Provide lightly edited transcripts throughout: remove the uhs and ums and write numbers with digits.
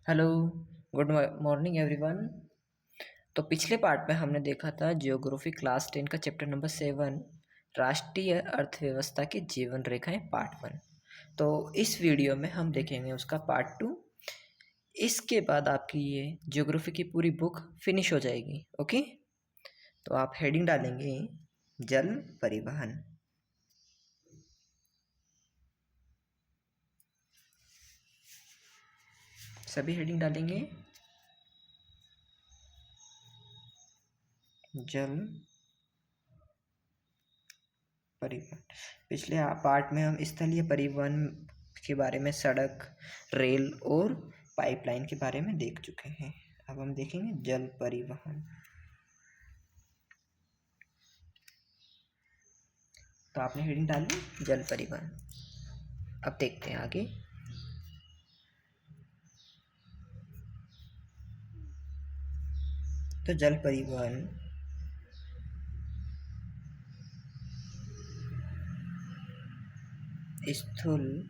Hello, good morning everyone. तो पिछले part में हमने देखा था जियोग्राफी क्लास 10 का चैप्टर नंबर 7, राष्ट्रीय अर्थव्यवस्था की जीवन रेखाएं पार्ट 1। तो इस वीडियो में हम देखेंगे उसका पार्ट 2। इसके बाद आपकी ये जियोग्राफी की पूरी बुक फिनिश हो जाएगी। ओके, तो आप हेडिंग डालेंगे जल परिवहन। सभी हेडिंग डालेंगे जल परिवहन। पिछले पार्ट में हम स्थलीय परिवहन के बारे में, सड़क, रेल और पाइपलाइन के बारे में देख चुके हैं। अब हम देखेंगे जल परिवहन। तो आपने हेडिंग डाली जल परिवहन। अब देखते हैं आगे। तो जल परिवहन स्थूल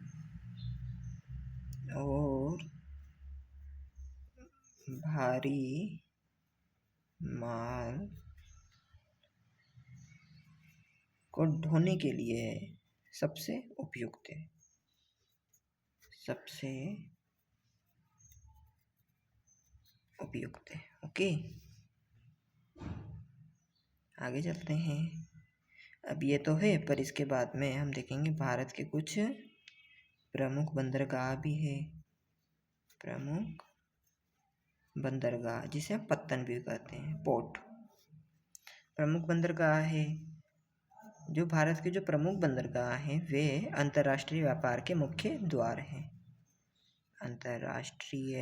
और भारी माल को ढोने के लिए सबसे उपयुक्त है। सबसे उपयुक्त है। ओके, आगे चलते हैं। अब ये तो है, पर इसके बाद में हम देखेंगे भारत के कुछ प्रमुख बंदरगाह भी है। प्रमुख बंदरगाह, जिसे हम पत्तन भी कहते हैं, पोर्ट। प्रमुख बंदरगाह है। जो भारत के जो प्रमुख बंदरगाह हैं वे अंतर्राष्ट्रीय व्यापार के मुख्य द्वार हैं। अंतर्राष्ट्रीय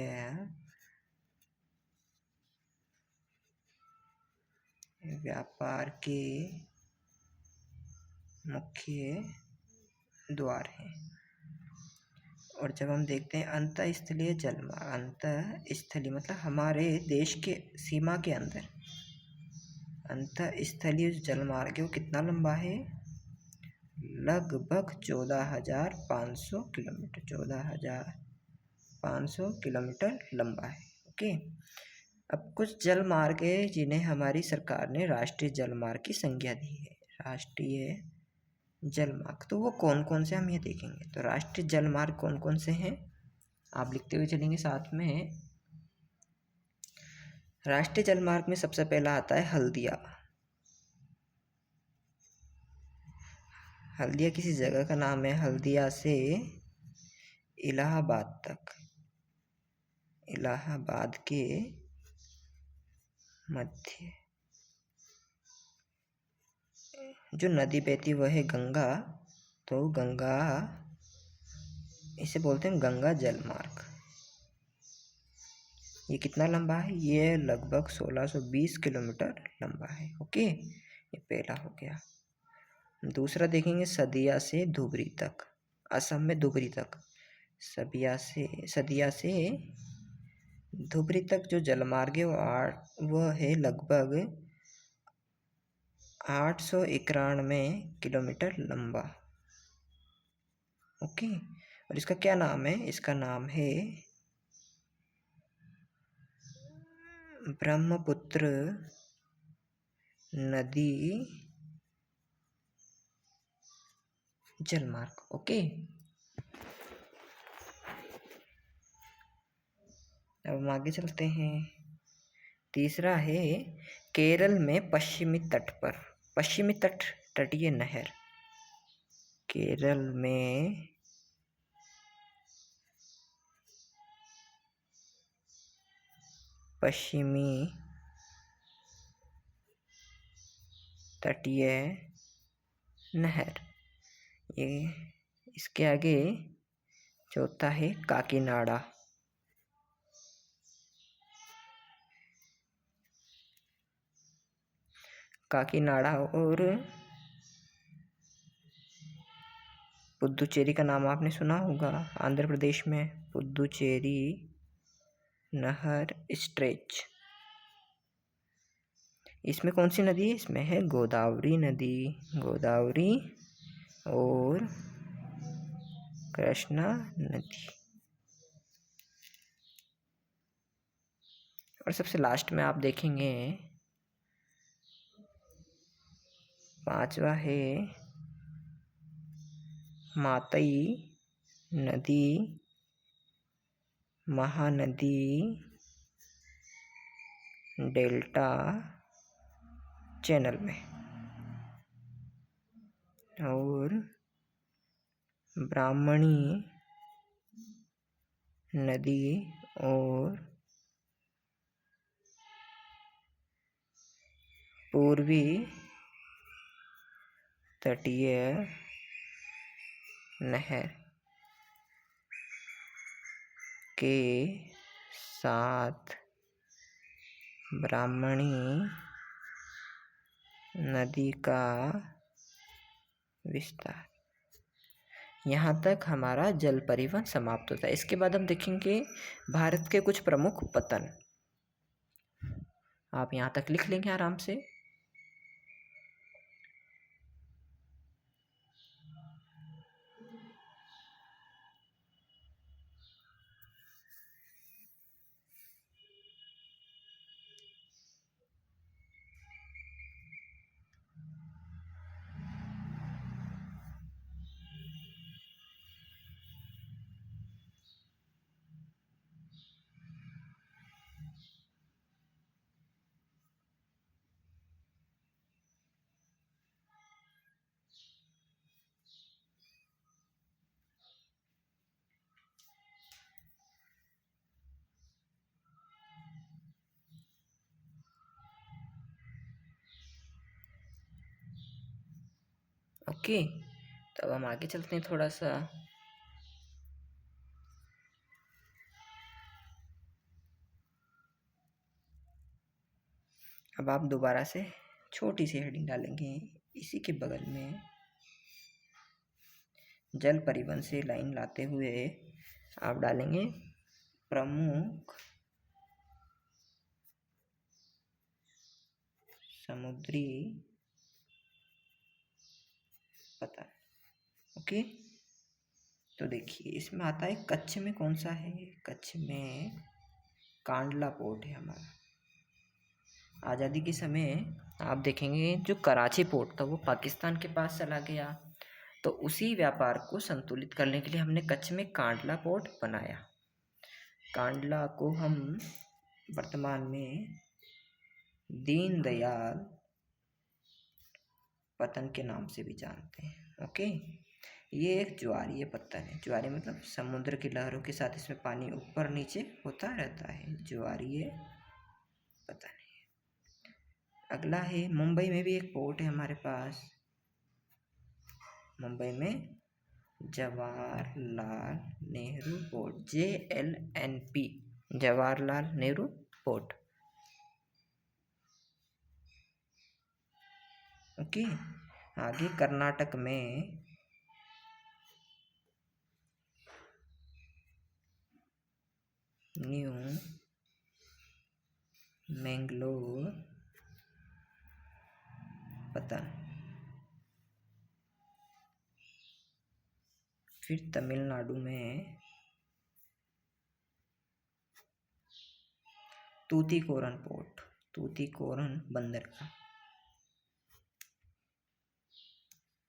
व्यापार के मुख्य द्वार हैं। और जब हम देखते हैं अंतःस्थलीय जलमार्ग, अंतःस्थलीय मतलब हमारे देश के सीमा के अंदर अंतःस्थलीय जलमार्ग है, वो कितना लंबा है? लगभग 14,500 किलोमीटर। 14,500 किलोमीटर लंबा है। ओके, अब कुछ जल मार्ग है जिन्हें हमारी सरकार ने राष्ट्रीय जल मार्ग की संज्ञा दी है। राष्ट्रीय जल मार्ग, तो वो कौन कौन से हम ये देखेंगे। तो राष्ट्रीय जल मार्ग कौन कौन से हैं आप लिखते हुए चलेंगे साथ में। राष्ट्रीय जल मार्ग में सबसे पहला आता है हल्दिया। हल्दिया किसी जगह का नाम है। हल्दिया से इलाहाबाद तक, इलाहाबाद के मध्य जो नदी बहती वह है गंगा। तो गंगा, इसे बोलते हैं गंगा जल मार्ग। ये कितना लंबा है? ये लगभग 1620 किलोमीटर लंबा है। ओके, ये पहला हो गया। दूसरा देखेंगे सदिया से धुबरी तक, असम में धुबरी तक। सदिया से धुबरी तक जो जलमार्ग है वह है लगभग 891 किलोमीटर लंबा। ओके, और इसका क्या नाम है? इसका नाम है ब्रह्मपुत्र नदी जलमार्ग। ओके, अब हम आगे चलते हैं। तीसरा है केरल में पश्चिमी तट पर, पश्चिमी तट, तटीय नहर। केरल में पश्चिमी तटीय नहर। ये इसके आगे चौथा है काकीनाडा। काकीनाडा और पुदुचेरी का नाम आपने सुना होगा। आंध्र प्रदेश में पुदुचेरी नहर स्ट्रेच। इसमें कौन सी नदी है? इसमें है गोदावरी नदी। गोदावरी और कृष्णा नदी। और सबसे लास्ट में आप देखेंगे 5वां है मातई नदी महानदी डेल्टा चैनल में, और ब्राह्मणी नदी और पूर्वी तटीय नहर के साथ ब्राह्मणी नदी का विस्तार। यहाँ तक हमारा जल परिवहन समाप्त होता है। इसके बाद हम देखेंगे भारत के कुछ प्रमुख पतन। आप यहाँ तक लिख लेंगे आराम से। ओके, तो अब हम आगे चलते हैं थोड़ा सा। अब आप दोबारा से छोटी सी हेडिंग डालेंगे, इसी के बगल में जल परिवहन से लाइन लाते हुए आप डालेंगे प्रमुख समुद्री पतन। ओके, तो देखिए इसमें आता है कच्छ में कौन सा है, कच्छ में कांडला पोर्ट है हमारा। आज़ादी के समय आप देखेंगे जो कराची पोर्ट था वो पाकिस्तान के पास चला गया, तो उसी व्यापार को संतुलित करने के लिए हमने कच्छ में कांडला पोर्ट बनाया। कांडला को हम वर्तमान में दीनदयाल पतन के नाम से भी जानते हैं। ओके, ये एक ज्वारीय पत्थर है। ज्वारीय मतलब समुद्र की लहरों के साथ इसमें पानी ऊपर नीचे होता रहता है, ज्वारीय पतन है। अगला है मुंबई में भी एक पोर्ट है हमारे पास, मुंबई में Jawaharlal Nehru port, JLNP, Jawaharlal Nehru port. Okay, आगे कर्नाटक में न्यू मैंगलोर पतन। फिर तमिलनाडु में तूतीकोरन पोर्ट, तूतीकोरन बंदरगाह।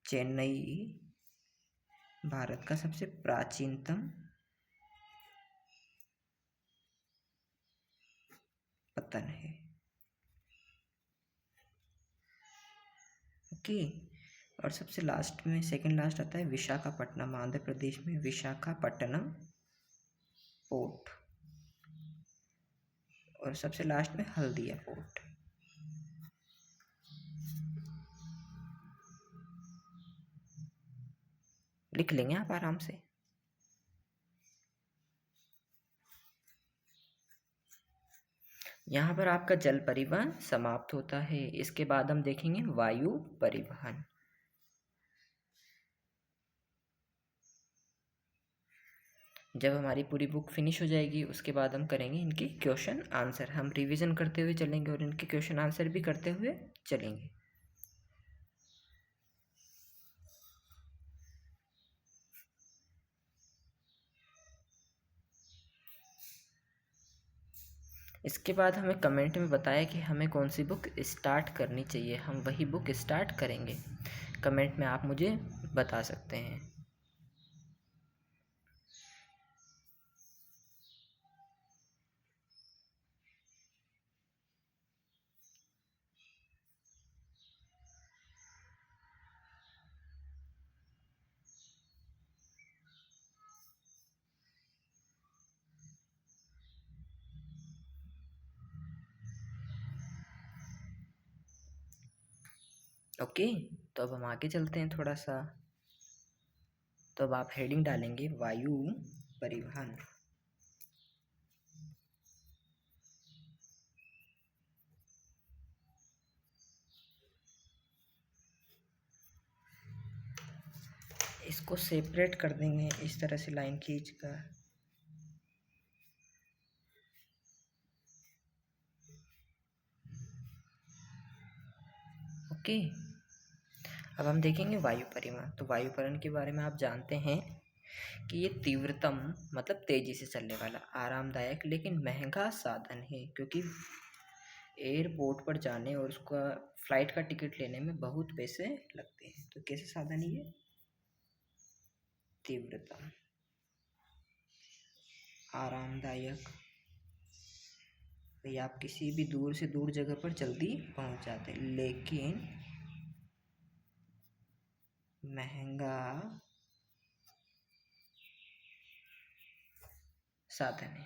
चेन्नई भारत का सबसे प्राचीनतम पतन है। ओके, और सबसे लास्ट में सेकंड लास्ट आता है विशाखापट्टनम, आंध्र प्रदेश में विशाखापट्टनम पोर्ट, और सबसे लास्ट में हल्दिया पोर्ट। लिख लेंगे आप आराम से। यहाँ पर आपका जल परिवहन समाप्त होता है। इसके बाद हम देखेंगे वायु परिवहन। जब हमारी पूरी बुक फिनिश हो जाएगी उसके बाद हम करेंगे इनकी क्वेश्चन आंसर। हम रिवीजन करते हुए चलेंगे और इनके क्वेश्चन आंसर भी करते हुए चलेंगे। इसके बाद हमें कमेंट में बताया कि हमें कौन सी बुक स्टार्ट करनी चाहिए, हम वही बुक स्टार्ट करेंगे। कमेंट में आप मुझे बता सकते हैं। ओके, तो अब हम आगे चलते हैं थोड़ा सा। तो अब आप हेडिंग डालेंगे वायु परिवहन। इसको सेपरेट कर देंगे इस तरह से लाइन खींच कर। ओके, अब हम देखेंगे वायु परिवहन। तो वायु परिवहन के बारे में आप जानते हैं कि ये तीव्रतम मतलब तेजी से चलने वाला, आरामदायक लेकिन महंगा साधन है, क्योंकि एयरपोर्ट पर जाने और उसका फ्लाइट का टिकट लेने में बहुत पैसे लगते हैं। तो कैसे साधन है ये? तीव्रतम, आरामदायक, भाई आप किसी भी दूर से दूर जगह पर जल्दी पहुंच जाते, लेकिन महंगा साधन है।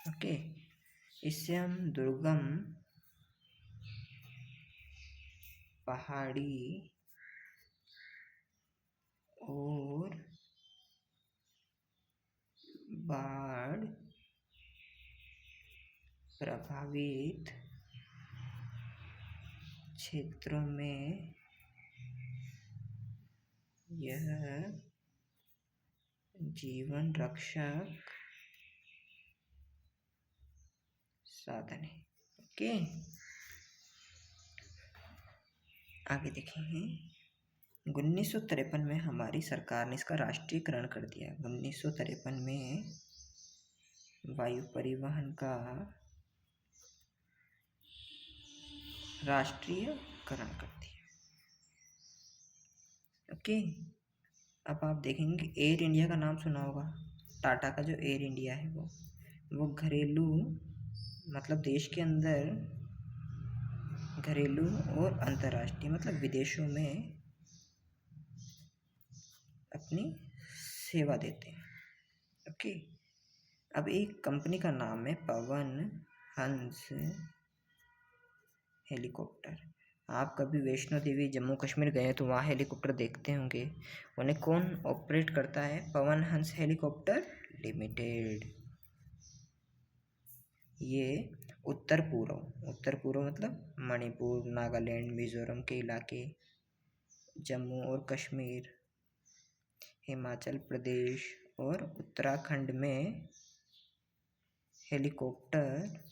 ओके, इससे हम दुर्गम, पहाड़ी और बाढ़ प्रभावित क्षेत्रों में यह जीवन रक्षक साधन है। ओके, आगे देखेंगे। 1953 में हमारी सरकार ने इसका राष्ट्रीयकरण कर दिया। 1953 में वायु परिवहन का राष्ट्रीयकरण कर दिया। ओके, अब आप देखेंगे एयर इंडिया का नाम सुना होगा। टाटा का जो एयर इंडिया है वो घरेलू मतलब देश के अंदर, घरेलू और अंतर्राष्ट्रीय मतलब विदेशों में अपनी सेवा देते हैं। ओके, अब एक कंपनी का नाम है पवन हंस हेलीकॉप्टर। आप कभी वैष्णो देवी जम्मू कश्मीर गए तो वहाँ हेलीकॉप्टर देखते होंगे। उन्हें कौन ऑपरेट करता है? Pawan Hans helicopter limited. ये उत्तर पूर्व मतलब मणिपुर, नागालैंड, मिजोरम के इलाके, जम्मू और कश्मीर, हिमाचल प्रदेश और उत्तराखंड में हेलीकॉप्टर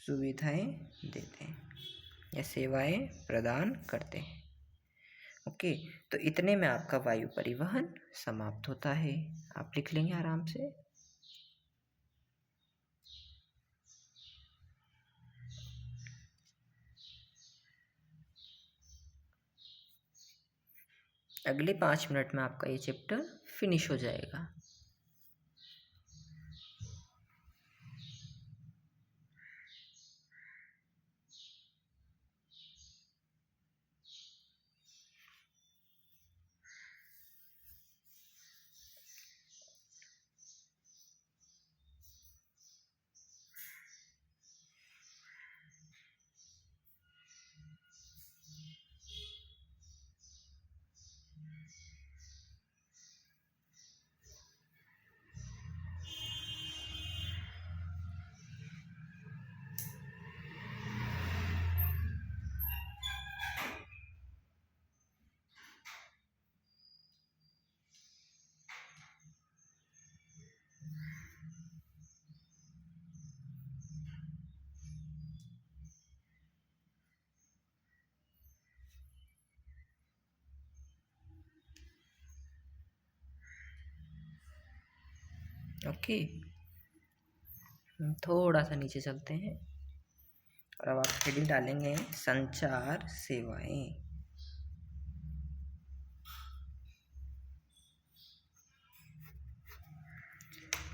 सुविधाएं देते हैं या सेवाएं प्रदान करते हैं। ओके, तो इतने में आपका वायु परिवहन समाप्त होता है। आप लिख लेंगे आराम से। अगले 5 मिनट में आपका ये चैप्टर फिनिश हो जाएगा। ओके, थोड़ा सा नीचे चलते हैं और अब आप हेडिंग डालेंगे संचार सेवाएं।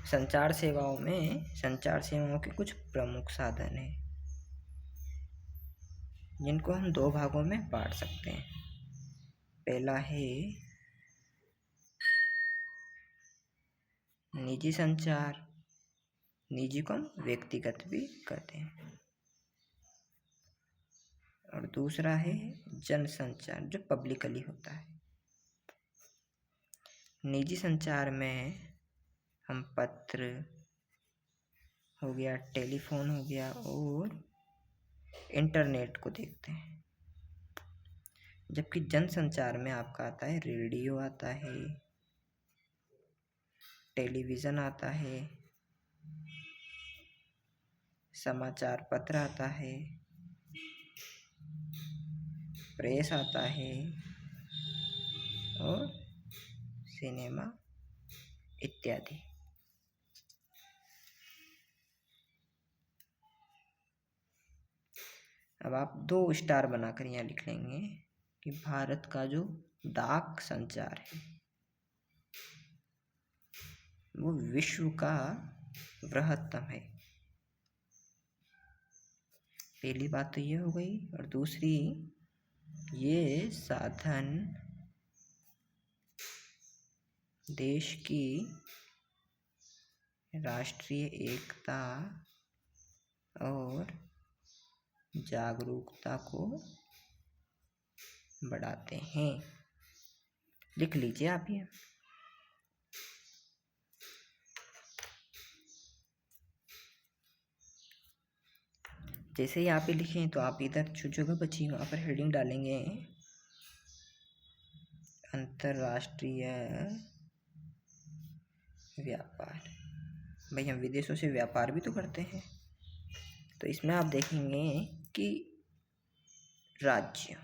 संचार सेवाओं के कुछ प्रमुख साधन हैं जिनको हम दो भागों में बांट सकते हैं। पहला है निजी संचार, निजी को हम व्यक्तिगत भी कहते हैं, और दूसरा है जन संचार जो पब्लिकली होता है। निजी संचार में हम पत्र हो गया, टेलीफोन हो गया और इंटरनेट को देखते हैं, जबकि जन संचार में आपका आता है रेडियो आता है, टेलीविज़न आता है, समाचार पत्र आता है, प्रेस आता है और सिनेमा इत्यादि। अब आप 2 स्टार बनाकर यहाँ लिख लेंगे कि भारत का जो डाक संचार है वो विश्व का बृहत्तम है। पहली बात तो ये हो गई, और दूसरी, ये साधन देश की राष्ट्रीय एकता और जागरूकता को बढ़ाते हैं। लिख लीजिए आप ये। जैसे ही आप ये लिखें तो आप इधर जो जगह बची वहाँ पर हेडिंग डालेंगे अंतर्राष्ट्रीय व्यापार। भाई हम विदेशों से व्यापार भी तो करते हैं, तो इसमें आप देखेंगे कि राज्य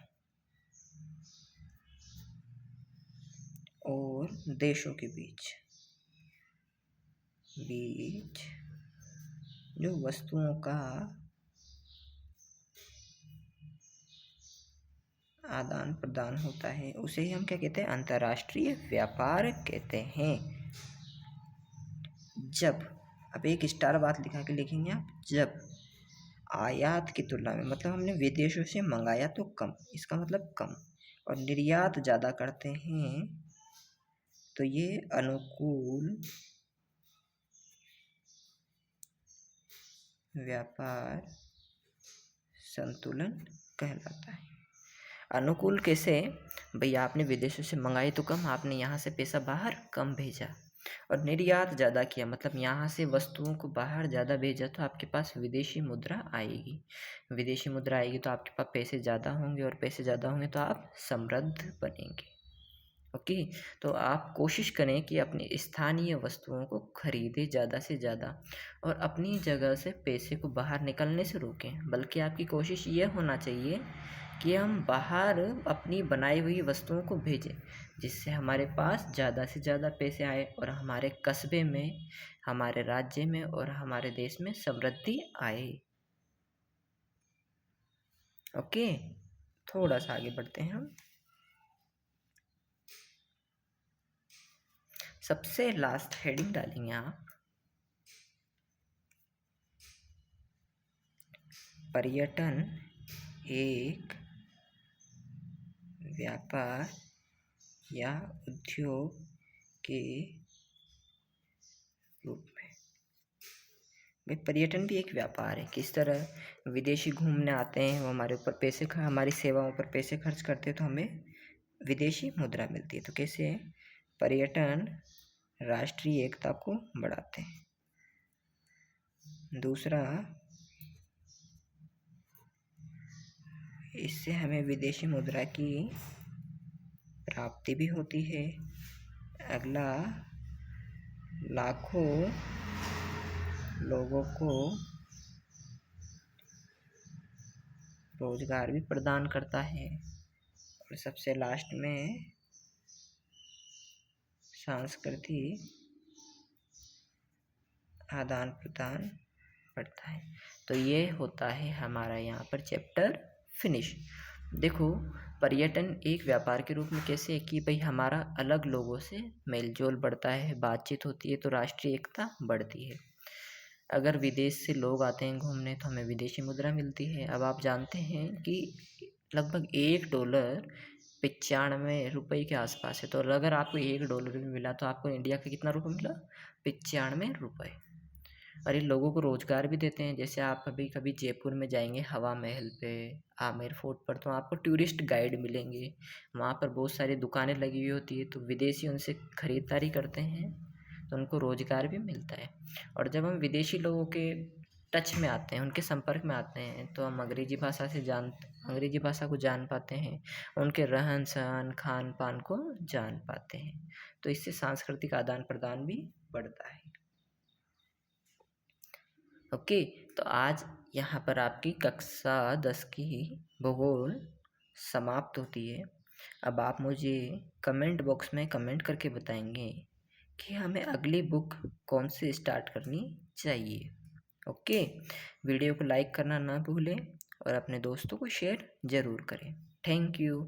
और देशों के बीच जो वस्तुओं का आदान प्रदान होता है उसे ही हम क्या कहते हैं, अंतर्राष्ट्रीय व्यापार कहते हैं। जब, अब एक स्टार बात लिखा के लिखेंगे आप, जब आयात की तुलना में, मतलब हमने विदेशों से मंगाया तो कम, इसका मतलब कम, और निर्यात ज़्यादा करते हैं तो ये अनुकूल व्यापार संतुलन कहलाता है। अनुकूल कैसे? भैया आपने विदेशों से मंगाई तो कम, आपने यहाँ से पैसा बाहर कम भेजा, और निर्यात ज़्यादा किया, मतलब यहाँ से वस्तुओं को बाहर ज़्यादा भेजा तो आपके पास विदेशी मुद्रा आएगी। विदेशी मुद्रा आएगी तो आपके पास पैसे ज़्यादा होंगे, और पैसे ज़्यादा होंगे तो आप समृद्ध बनेंगे। ओके, तो आप कोशिश करें कि अपनी स्थानीय वस्तुओं को खरीदें ज़्यादा से ज़्यादा, और अपनी जगह से पैसे को बाहर निकलने से रोकें। बल्कि आपकी कोशिश ये होना चाहिए कि हम बाहर अपनी बनाई हुई वस्तुओं को भेजें, जिससे हमारे पास ज़्यादा से ज़्यादा पैसे आए और हमारे कस्बे में, हमारे राज्य में और हमारे देश में समृद्धि आए। ओके, थोड़ा सा आगे बढ़ते हैं हम। सबसे लास्ट हेडिंग डालेंगे आप पर्यटन एक व्यापार या उद्योग के रूप में। भाई पर्यटन भी एक व्यापार है। किस तरह? विदेशी घूमने आते हैं, वो हमारे ऊपर पैसे, हमारी सेवाओं पर पैसे खर्च करते हैं तो हमें विदेशी मुद्रा मिलती है। तो कैसे है? पर्यटन राष्ट्रीय एकता को बढ़ाते हैं। दूसरा, इससे हमें विदेशी मुद्रा की प्राप्ति भी होती है। अगला, लाखों लोगों को रोजगार भी प्रदान करता है। और सबसे लास्ट में सांस्कृतिक आदान प्रदान बढ़ता है। तो ये होता है हमारा यहाँ पर चैप्टर फिनिश। देखो, पर्यटन एक व्यापार के रूप में कैसे है कि भाई हमारा अलग लोगों से मेल जोल बढ़ता है, बातचीत होती है, तो राष्ट्रीय एकता बढ़ती है। अगर विदेश से लोग आते हैं घूमने तो हमें विदेशी मुद्रा मिलती है। अब आप जानते हैं कि लगभग $1 95 के आसपास है। तो अगर आपको $1 भी मिला तो आपको इंडिया का कितना रुपये मिला? 95 रुपये। और ये लोगों को रोज़गार भी देते हैं। जैसे आप कभी कभी जयपुर में जाएंगे हवा महल पे, आमेर फोर्ट पर, तो आपको टूरिस्ट गाइड मिलेंगे। वहाँ पर बहुत सारी दुकानें लगी हुई होती है, तो विदेशी उनसे ख़रीदारी करते हैं, तो उनको रोज़गार भी मिलता है। और जब हम विदेशी लोगों के टच में आते हैं, उनके संपर्क में आते हैं, तो हम अंग्रेजी भाषा को जान पाते हैं, उनके रहन सहन खान पान को जान पाते हैं। तो इससे सांस्कृतिक आदान प्रदान भी बढ़ता है। ओके, तो आज यहाँ पर आपकी कक्षा 10 की भूगोल समाप्त होती है। अब आप मुझे कमेंट बॉक्स में कमेंट करके बताएंगे कि हमें अगली बुक कौन से स्टार्ट करनी चाहिए। ओके, वीडियो को लाइक करना ना भूलें और अपने दोस्तों को शेयर ज़रूर करें। Thank you.